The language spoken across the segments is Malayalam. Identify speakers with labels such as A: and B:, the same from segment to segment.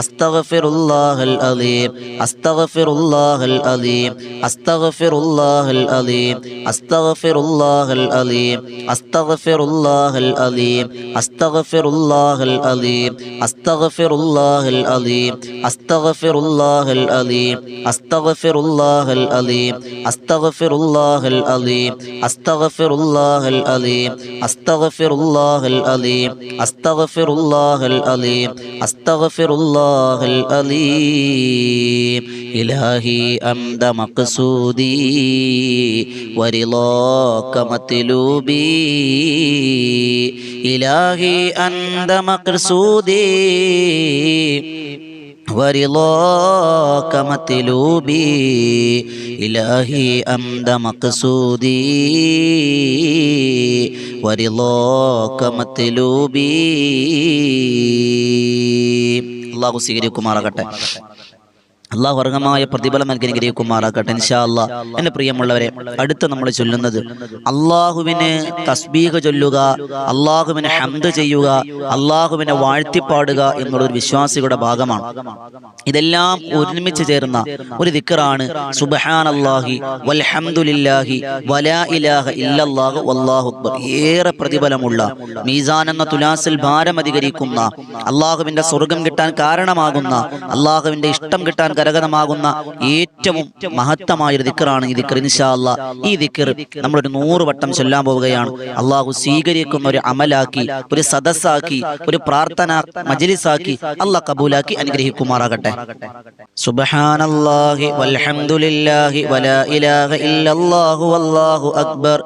A: അസ്തഗ്ഫിറുല്ലാഹൽ അലീം അസ്തഗ്ഫിറുല്ലാഹൽ അലീം അസ്തഗ്ഫിറുല്ലാഹൽ അലീം അസ്തഗ്ഫിറുല്ലാഹൽ അലീം അസ്തഗ്ഫിറുല്ലാഹൽ അലീം അസ്തഗ്ഫിറുല്ലാഹൽ അലീം അസ്തഗ്ഫിറുല്ലാഹൽ അലീം അസ്തഗ്ഫിറുല്ലാഹൽ അലീം അസ്തഗ്ഫിറുല്ലാഹൽ അലീം അസ്തഗ്ഫിറുല്ലാഹൽ അലീം അസ്തഗ്ഫിറുല്ലാഹൽ അലീം അസ്തഗ്ഫിറുല്ലാഹൽ അലീം അസ്തഗ്ഫിറുല്ലാഹൽ അലീം അസ്തഗ്ഫിറുല്ലാഹൽ അലീം അസ്തഗ്ഫിറുല്ലാഹൽ അലീം ഇലാഹി അംദ മഖ്സൂദി വരിളാക മത്ലൂബി ഇലാഹി അംദ മഖ്സൂദി ورضاك مطلوبي إلهي أمد مقصودي ورضاك مطلوبي الله സ്വീകരിക്കുമാറാകട്ടെ. അള്ളാഹു അർഹമായ പ്രതിഫലം നൽകി അനുഗ്രഹിക്കുമാറാകട്ടെ. ഇൻഷാ അല്ലാഹ്. എന്റെ പ്രിയമുള്ളവരെ, അടുത്ത് നമ്മൾ ചൊല്ലുന്നത് അള്ളാഹുവിന് തസ്ബീഹ് ചൊല്ലുക, അള്ളാഹുവിനെ ഹംദ് ചെയ്യുക, അള്ളാഹുവിനെ വാഴ്ത്തിപ്പാടുക എന്നുള്ളൊരു വിശ്വാസിയുടെ ഭാഗമാണ്. ഇതെല്ലാം ഒരുമിച്ച് ചേർന്ന ഒരു ദിക്റാണ് സുബ്ഹാനല്ലാഹി വൽഹംദുലില്ലാഹി വലാ ഇലാഹ ഇല്ലല്ലാഹു വല്ലാഹു അക്ബർ. ഏറെ പ്രതിഫലമുള്ള, മീസാൻ എന്ന തുലാസിൽ ഭാരം അധികരിക്കുന്ന, അള്ളാഹുവിന്റെ സ്വർഗം കിട്ടാൻ കാരണമാകുന്ന, അള്ളാഹുവിന്റെ ഇഷ്ടം കിട്ടാൻ കരകതമാകുന്ന ഏറ്റവും മഹത്തമായൊരു ദിക്റാണ് ഈ ദിക്ർ. ഇൻഷാ അല്ലാഹ് ഈ ദിക്ർ നമ്മളൊരു 100 വട്ടം ചൊല്ലാൻ പോവുകയാണ്. അള്ളാഹു സ്വീകരിക്കുന്ന ഒരു അമലാക്കി, ഒരു സദസ്സാക്കി, ഒരു പ്രാർത്ഥന മജ്ലിസാക്കി അള്ളാഹ് കബൂലാക്കി അനുഗ്രഹിക്കുമാറാകട്ടെ. സുബ്ഹാനല്ലാഹി വൽഹംദുലില്ലാഹി വലാ ഇലാഹ ഇല്ലല്ലാഹു വല്ലാഹു അക്ബർ.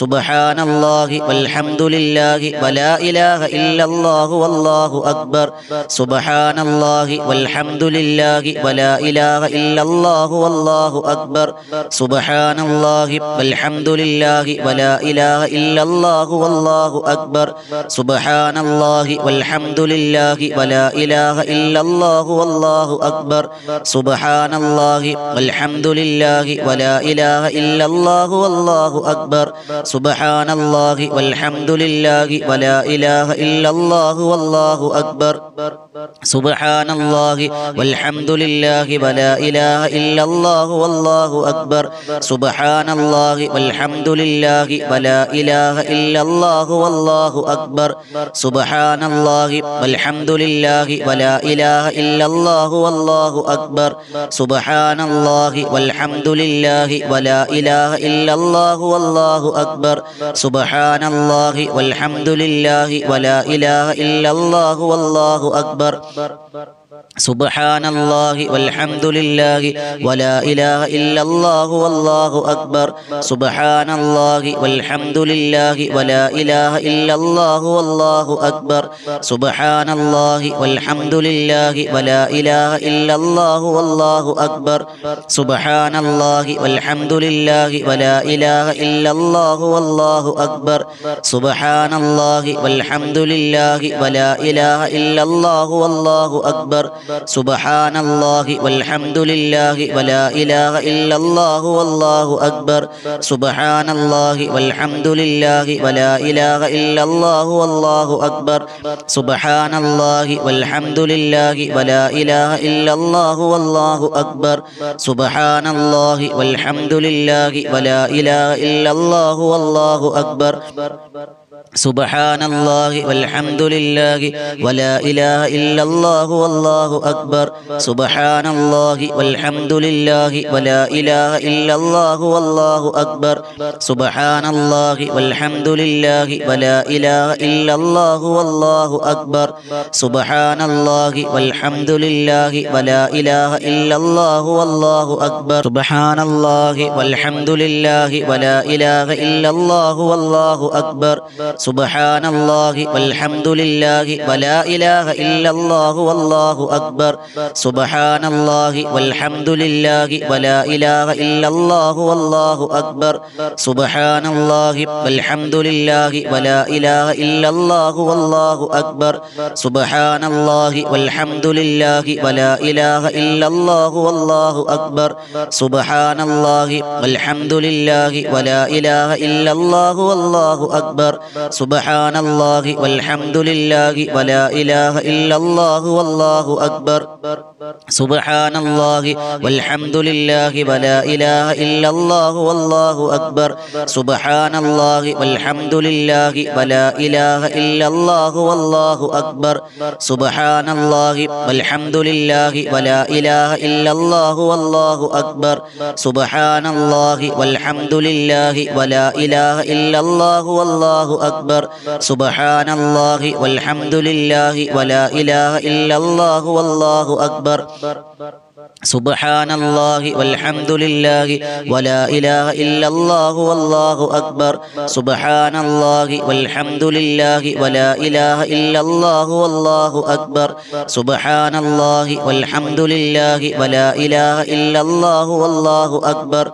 A: സുബ്ഹാനല്ലാഹി വൽഹംദുലില്ലാഹി വലാ ഇലാഹ ഇല്ലല്ലാഹു വല്ലാഹു അക്ബർ. സുബ്ഹാനല്ലാഹി വൽഹംദുലില്ലാഹി വലാ ഇലാഹ ഇല്ലല്ലാഹു വല്ലാഹു അക്ബർ. സുബ്ഹാനല്ലാഹി വൽഹംദുലില്ലാഹി വലാ ഇലാഹ ഇല്ലല്ലാഹു വല്ലാഹു അക്ബർ. സുബ്ഹാനല്ലാഹി വൽഹംദുലില്ലാഹി വലാ ഇലാഹ ഇല്ലല്ലാഹു വല്ലാഹു അക്ബർ. സുബ്ഹാനല്ലാഹി വൽഹംദുലില്ലാഹി വലാ ഇലാഹ ഇല്ലല്ലാഹു വല്ലാഹു അക്ബർ. സുബ്ഹാനല്ലാഹി വൽഹംദുലില്ലാഹി വലാ ഇലാഹ ഇല്ലല്ലാഹു വല്ലാഹു അക്ബർ. സുബ്ഹാനല്ലാഹി വൽഹംദുലില്ലാഹി വലാ ഇലാഹ ഇല്ലല്ലാഹു വല്ലാഹു അക്ബർ. സുബ്ഹാനല്ലാഹി വൽഹംദുലില്ലാഹി വലാ ഇലാഹ ഇല്ലല്ലാഹു വല്ലാഹു അക്ബർ. സുബ്ഹാനല്ലാഹി വൽഹംദുലില്ലാഹി വലാ ഇലാഹ ഇല്ലല്ലാഹു വല്ലാഹു അക്ബർ. സുബ്ഹാനല്ലാഹി വൽഹംദുലില്ലാഹി വലാ ഇലാഹ ഇല്ലല്ലാഹു വല്ലാഹു അക്ബർ. സുബ്ഹാനല്ലാഹി വൽഹംദുലില്ലാഹി വലാ ഇലാഹ ഇല്ലല്ലാഹു വല്ലാഹു അക്ബർ. സുബ്ഹാനല്ലാഹി വൽഹംദുലില്ലാഹി വലാ ഇലാഹ ഇല്ലല്ലാഹു വല്ലാഹു അക്ബർ. സുബ്ഹാനല്ലാഹി വൽഹംദുലില്ലാഹി വലാ ഇലാഹ ഇല്ലല്ലാഹു വല്ലാഹു അക്ബർ. സുബ്ഹാനല്ലാഹി വൽഹംദുലില്ലാഹി വലാ ഇലാഹ ഇല്ലല്ലാഹു വല്ലാഹു അക്ബർ. സുബ്ഹാനല്ലാഹി വൽഹംദുലില്ലാഹി വലാ ഇലാഹ ഇല്ലല്ലാഹു വല്ലാഹു അക്ബർ. സുബ്ഹാനല്ലാഹി വൽഹംദുലില്ലാഹി വലാ ഇലാഹ ഇല്ലല്ലാഹു വല്ലാഹു അക്ബർ. സുബ്ഹാനല്ലാഹി വൽഹംദുലില്ലാഹി വലാ ഇലാഹ ഇല്ലല്ലാഹു വല്ലാഹു അക്ബർ. സുബ്ഹാനല്ലാഹി വൽഹംദുലില്ലാഹി വലാ ഇലാഹ ഇല്ലല്ലാഹു വല്ലാഹു അക്ബർ. സുബ്ഹാനല്ലാഹി വൽഹംദുലില്ലാഹി വലാ ഇലാഹ ഇല്ലല്ലാഹു വല്ലാഹു അക്ബർ. സുബ്ഹാനല്ലാഹി വൽഹംദുലില്ലാഹി വലാ ഇലാഹ ഇല്ലല്ലാഹു വല്ലാഹു അക്ബർ. സുബ്ഹാനല്ലാഹി വൽഹംദുലില്ലാഹി വലാ ഇലാഹ ഇല്ലല്ലാഹു വല്ലാഹു അക്ബർ. സുബ്ഹാനല്ലാഹി വൽഹംദുലില്ലാഹി വലാ ഇലാഹ ഇല്ലല്ലാഹു വല്ലാഹു അക്ബർ. സുബ്ഹാനല്ലാഹി വൽഹംദുലില്ലാഹി വലാ ഇലാഹ ഇല്ലല്ലാഹു വല്ലാഹു അക്ബർ. സുബ്ഹാനല്ലാഹി വൽഹംദുലില്ലാഹി വലാ ഇലാഹ ഇല്ലല്ലാഹു വല്ലാഹു അക്ബർ. സുബ്ഹാനല്ലാഹി വൽഹംദുലില്ലാഹി വലാ ഇലാഹ ഇല്ലല്ലാഹു വല്ലാഹു അക്ബർ. സുബ്ഹാനല്ലാഹി വൽഹംദുലില്ലാഹി വലാ ഇലാഹ ഇല്ലല്ലാഹു വല്ലാഹു أكبر سبحان الله والحمد لله ولا إله إلا الله والله أكبر سبحان الله والحمد لله ولا إله إلا الله والله أكبر سبحان الله والحمد لله ولا إله إلا الله والله أكبر سبحان الله والحمد لله ولا إله إلا الله والله أكبر سبحان الله والحمد لله ولا إله إلا الله والله أكبر سبحان الله والحمد لله ولا إله إلا الله والله أكبر سبحان الله والحمد لله ولا إله إلا الله والله أكبر سبحان الله والحمد لله ولا إله إلا الله والله أكبر سبحان الله والحمد لله ولا إله إلا الله والله أكبر سبحان الله والحمد لله ولا إله إلا الله والله أكبر سبحان الله والحمد لله ولا إله إلا الله والله أكبر سبحان الله والحمد لله ولا إله إلا الله والله أكبر سبحان الله والحمد لله ولا إله إلا الله والله أكبر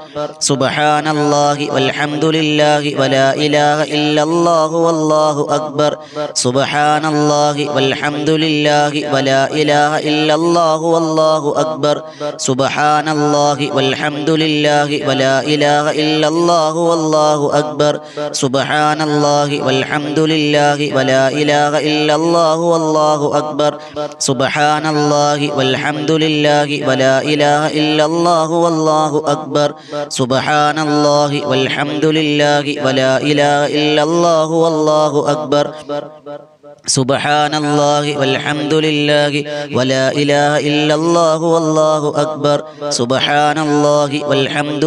A: سبحان الله والحمد لله ولا إله إلا الله والله أكبر سبحان الله والحمد لله ولا إله إلا الله والله أكبر سبحان الله والحمد لله ولا إله إلا الله والله أكبر سبحان الله والحمد لله ولا إله إلا الله والله أكبر سبحان الله والحمد لله ولا إله إلا الله والله أكبر سبحان الله والحمد لله ولا إله إلا الله والله أكبر سبحان الله والحمد لله ولا إله إلا الله والله أكبر سبحان الله والحمد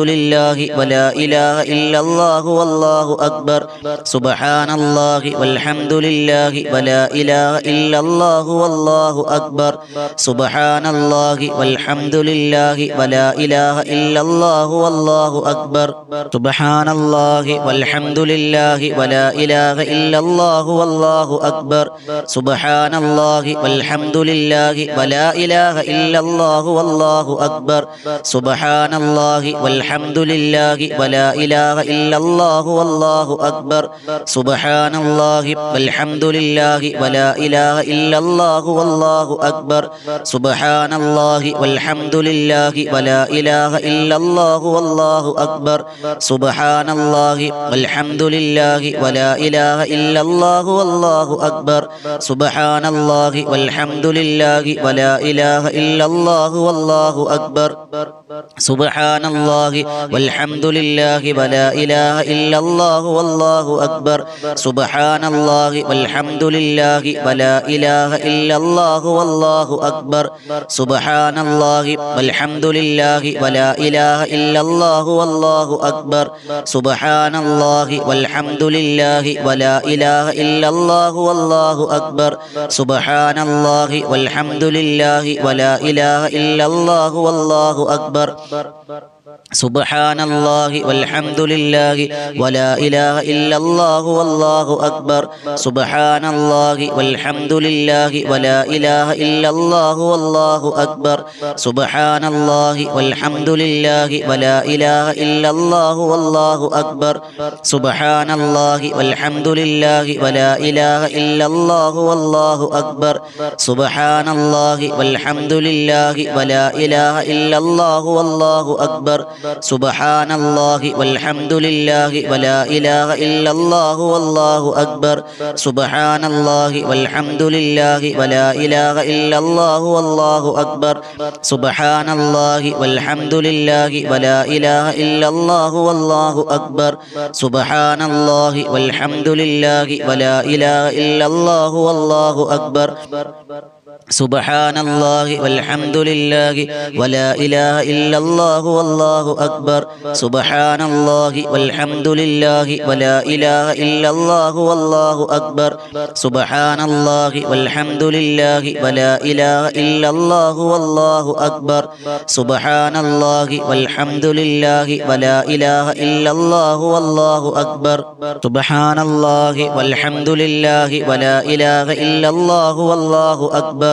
A: لله ولا إله إلا الله والله أكبر سبحان الله والحمد لله ولا إله إلا الله والله أكبر سبحان الله والحمد لله ولا إله إلا الله والله أكبر سبحان الله والحمد لله ولا إله إلا الله والله أكبر سبحان الله والحمد لله ولا إله إلا الله والله أكبر سبحان الله والحمد لله ولا إله إلا الله والله أكبر سبحان الله والحمد لله ولا إله إلا الله والله أكبر سبحان الله والحمد لله ولا إله إلا الله والله أكبر سبحان الله والحمد لله ولا إله إلا الله والله أكبر سبحان الله والحمد لله ولا إله إلا الله والله أكبر سبحان الله والحمد لله ولا إله إلا الله والله أكبر سبحان الله والحمد لله ولا إله إلا الله والله أكبر سبحان الله والحمد لله ولا إله إلا الله والله أكبر سبحان الله والحمد لله ولا إله إلا الله والله أكبر سبحان الله والحمد لله ولا إله إلا الله والله أكبر سبحان الله والحمد لله ولا إله إلا الله والله أكبر سبحان الله والحمد لله ولا إله إلا الله والله أكبر سبحان الله والحمد لله ولا إله إلا الله والله أكبر سبحان الله والحمد لله ولا إله إلا الله والله أكبر سبحان الله والحمد لله ولا إله إلا الله والله أكبر سبحان الله والحمد لله ولا إله إلا الله والله أكبر سبحان الله والحمد لله ولا إله إلا الله والله أكبر سبحان الله والحمد لله ولا إله إلا الله والله أكبر سبحان الله والحمد لله ولا إله إلا الله والله أكبر سبحان الله والحمد لله ولا إله إلا الله والله أكبر سبحان الله والحمد لله ولا إله إلا الله والله أكبر سبحان الله والحمد لله ولا إله إلا الله والله أكبر سبحان الله والحمد لله ولا إله إلا الله والله أكبر سبحان الله والحمد لله ولا إله إلا الله والله أكبر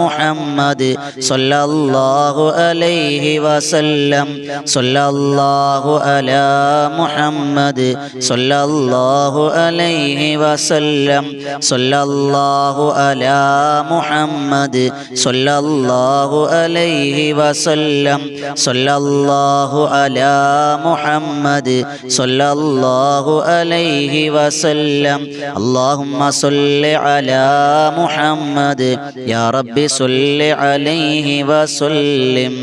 A: മുഹമ്മദ് സല്ലല്ലാഹു അലൈഹി വസല്ലം സല്ലല്ലാഹു അലാ മുഹമ്മദ് സല്ലല്ലാഹു അലൈഹി വസല്ലം സല്ലല്ലാഹു അലാ മുഹമ്മദ് സല്ലല്ലാഹു അലൈഹി വസല്ലം സല്ലല്ലാഹു അലാ മുഹമ്മദ് സല്ലല്ലാഹു അലൈഹി വസല്ലം അല്ലാഹുമ്മ സ്വല്ലി അലാ മുഹമ്മദ് യാ റബ്ബി സ്വല്ലി അലൈഹി വസല്ലം.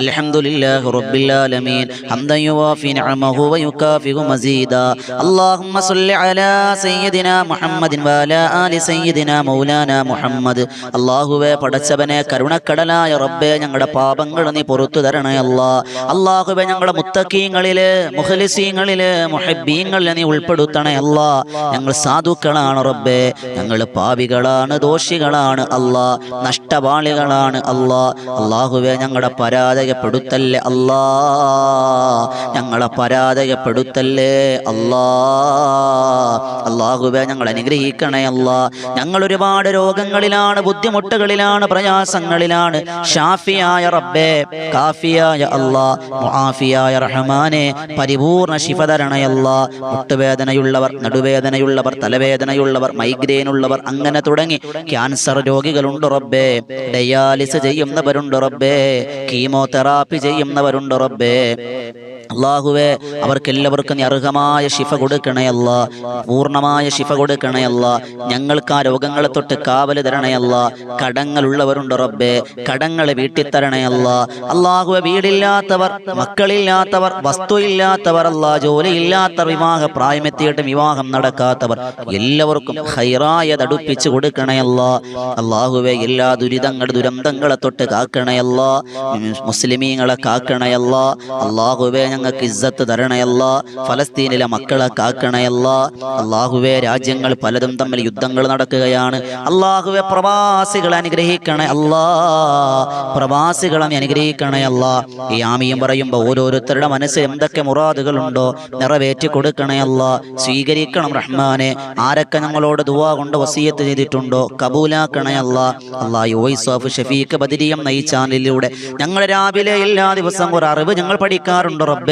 A: അൽഹംദുലില്ലാഹി റബ്ബിൽ ആലമീൻ ഹംദൻ യുവാഫി നിഅമഹു വയുകാഫിഉ മസീദാ. അല്ലാഹുമ്മ സ്വല്ലി അലാ സയ്യിദിനാ മുഹമ്മദിൻ വഅലാ ആലി സയ്യിദിനാ മൗലാനാ മുഹമ്മദ്. അല്ലാഹുവേ പടച്ചവനെ കരുണക്കടലായ റബ്ബേ ഞങ്ങളുടെ പാപങ്ങൾ നീ പുറത്തു തരണേ അല്ലാ. അല്ലാഹുവേ ഞങ്ങളുടെ മുത്തഖീങ്ങളില് മുഖ്ലിസീങ്ങളില് മുഹബ്ബീങ്ങളിൽ നീ ഉൾപ്പെടുത്തണേ അല്ലാ. ഞങ്ങൾ സാധുക്കളാണ് റബ്ബേ, ഞങ്ങൾ പാപികളാണ്, ദോഷികളാണ് അല്ലാ, നഷ്ടവാളികളാണ് അല്ലാ. അല്ലാഹുവേ ഞങ്ങളെ പരാജയപ്പെടുത്തല്ലേ അല്ലാ, ഞങ്ങളെ പരാജയപ്പെടുത്തല്ലേ അല്ലാ. അല്ലാഹുവേ ഞങ്ങൾ അനുഗ്രഹിക്കണേ അല്ലാ. ഞങ്ങൾ ഒരുപാട് രോഗങ്ങളിലാണ്, ബുദ്ധിമുട്ടുകളിലാണ്, പ്രയാസങ്ങളിലാണ്. ഷാഫിയായ റബ്ബേ, കാഫിയായ അല്ലാ, മുആഫിയായ റഹ്മാനെ പരിപൂർണ ശിഫ തരണേ അല്ലാ. മുട്ടുവേദനയുള്ളവർ, നടുവേദനയുള്ളവർ, തലവേദനയുള്ളവർ, മൈഗ്രെയിൻ ഉള്ളവർ, അങ്ങനെ തുടങ്ങി ക്യാൻസർ രോഗികളുണ്ട് റബ്ബേ, ഡയാലിസ് ചെയ്യുന്നവരുണ്ട് റബ്ബേ, കീമോതെറാപ്പി ചെയ്യുന്നവരുണ്ട് റബ്ബേ. അല്ലാഹുവേ അവർക്കെല്ലാവർക്കും നീ അർഹമായ ശിഫ കൊടുക്കണേ അല്ലാ, പൂർണ്ണമായ ശിഫ കൊടുക്കണേ അല്ലാ. ഞങ്ങൾക്ക് ആ രോഗങ്ങളെ തൊട്ട് കാവല് തരണേ അല്ലാ. കടങ്ങളുള്ളവരുണ്ട് റബ്ബേ, കടങ്ങളെ വീട്ടിത്തരണേ അല്ലാ. അല്ലാഹുവേ വീടില്ലാത്തവർ, മക്കളില്ലാത്തവർ, വസ്തുയില്ലാത്തവർ, അല്ലാ ജോലിയില്ലാത്തവർ, വിവാഹ പ്രായമെത്തിയിട്ട് വിവാഹം നടക്കാത്തവർ എല്ലാവർക്കും ഖൈറായത് അടുപ്പിച്ചു കൊടുക്കണേ അല്ലാ. അല്ലാഹുവേ എല്ലാ ദുരന്തങ്ങളെ തൊട്ട് കാക്കണേ അല്ലാ. മുസ്ലിമീങ്ങളെ കാക്കണേ അല്ലാ. അല്ലാഹുവേ ഞങ്ങൾക്ക് ഇസ്സത്ത് തരണേ അല്ലാ. ഫലസ്തീനിലെ മക്കളെ കാക്കണേ അല്ലാ. അല്ലാഹുവേ രാജ്യങ്ങൾ പലതും തമ്മിൽ യുദ്ധങ്ങൾ നടക്കുകയാണ്. അല്ലാഹുവേ പ്രവാസികളെ അനുഗ്രഹിക്കണേ അല്ലാ, പ്രവാസികളെ അനുഗ്രഹിക്കണേ അല്ലാ. ഈ ആമീൻ പറയുമ്പോൾ ഓരോരുത്തരുടെ മനസ്സിൽ എന്തൊക്കെ മുറാദുകളുണ്ടോ നിറവേറ്റി കൊടുക്കണേ അല്ലാ. സ്വീകരിക്കണം റഹ്മാനെ. ആരൊക്കെ ഞങ്ങളോട് ദുആ കൊണ്ട് വസിയത്ത് ചെയ്തിട്ടുണ്ടോ കബൂലാക്കണേ അല്ലാ. അല്ലാ ഈ വോയിസ് ഓഫ് ഷഫീഖ് ബദരിയം ഈ ചാനലിലൂടെ ഞങ്ങൾ രാവിലെ എല്ലാ ദിവസവും ഒരു അറിവ് ഞങ്ങൾ പഠിക്കാറുണ്ട് റബ്ബേ.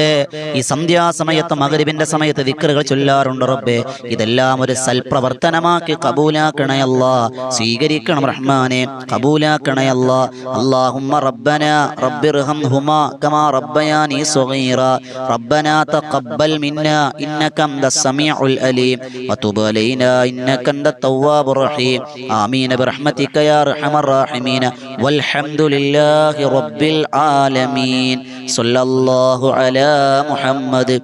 A: ഈ സന്ധ്യാസമയത്ത് മഗ്രിബിന്റെ സമയത്ത് ദിക്റുകൾ ചൊല്ലാറുണ്ട് റബ്ബേ. ഇതെല്ലാം ഒരു സൽപ്രവർത്തനമാക്കി കബൂലാക്കണേ അല്ലാ. സ്വീകരിക്കണം റഹ്മാനെ, കബൂലാക്കണേ അല്ലാ. അല്ലാഹുമ്മ റബ്ബനാ റബ്ബിർഹംഹുമാ കമാ റബ്ബയാനി സ്വഗീറാ റബ്ബനാ തഖബ്ബൽ മിന്നാ ഇന്നക അൻതസ് സമീഉൽ അലീം വതുബ് അലൈനാ ഇന്നക അൻതത് തവ്വാബുർ റഹീം. ആമീൻ ബിറഹ്മതിക യാ അർഹമർ റഹീമീൻ. വൽഹംദുലില്ലാഹി റബ്ബിൽ ആലമീൻ. സല്ലല്ലാഹു അലാ മുഹമ്മദ്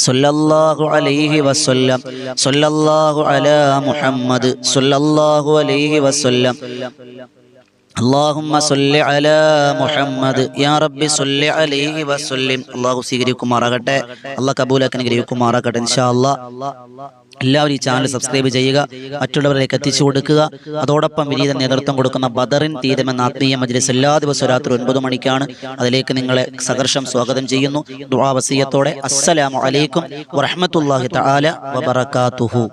A: സല്ലല്ലാഹു അലൈഹി വസല്ലം സല്ലല്ലാഹു അലാ മുഹമ്മദ് സല്ലല്ലാഹു അലൈഹി വസല്ലം. അല്ലാഹുമ്മ സ്വല്ലി അലാ മുഹമ്മദ് യാ റബ്ബി സ്വല്ലി അലൈഹി വസല്ലം. അല്ലാഹു സ്വീകരിക്കുമാറാകട്ടെ, അല്ലാഹു കബൂലാക്കി അനുഗ്രഹിക്കുമാറാകട്ടെ ഇൻഷാ അല്ലാഹ്. എല്ലാവരും ഈ ചാനൽ സബ്സ്ക്രൈബ് ചെയ്യുക, മറ്റുള്ളവരിലേക്ക് എത്തിച്ചു കൊടുക്കുക. അതോടൊപ്പം വിനീത നേതൃത്വം കൊടുക്കുന്ന ബദറിൻ തീരം എന്ന ആത്മീയ മജ്ലിസ് എല്ലാ ദിവസവും രാത്രി 9 മണിക്കാണ്. അതിലേക്ക് നിങ്ങളെ സഹർഷം സ്വാഗതം ചെയ്യുന്നു. ദുആ വസിയത്തോടെ അസ്സലാമു അലൈക്കും വറഹ്മത്തുള്ളാഹി തആല വബറകാതുഹു.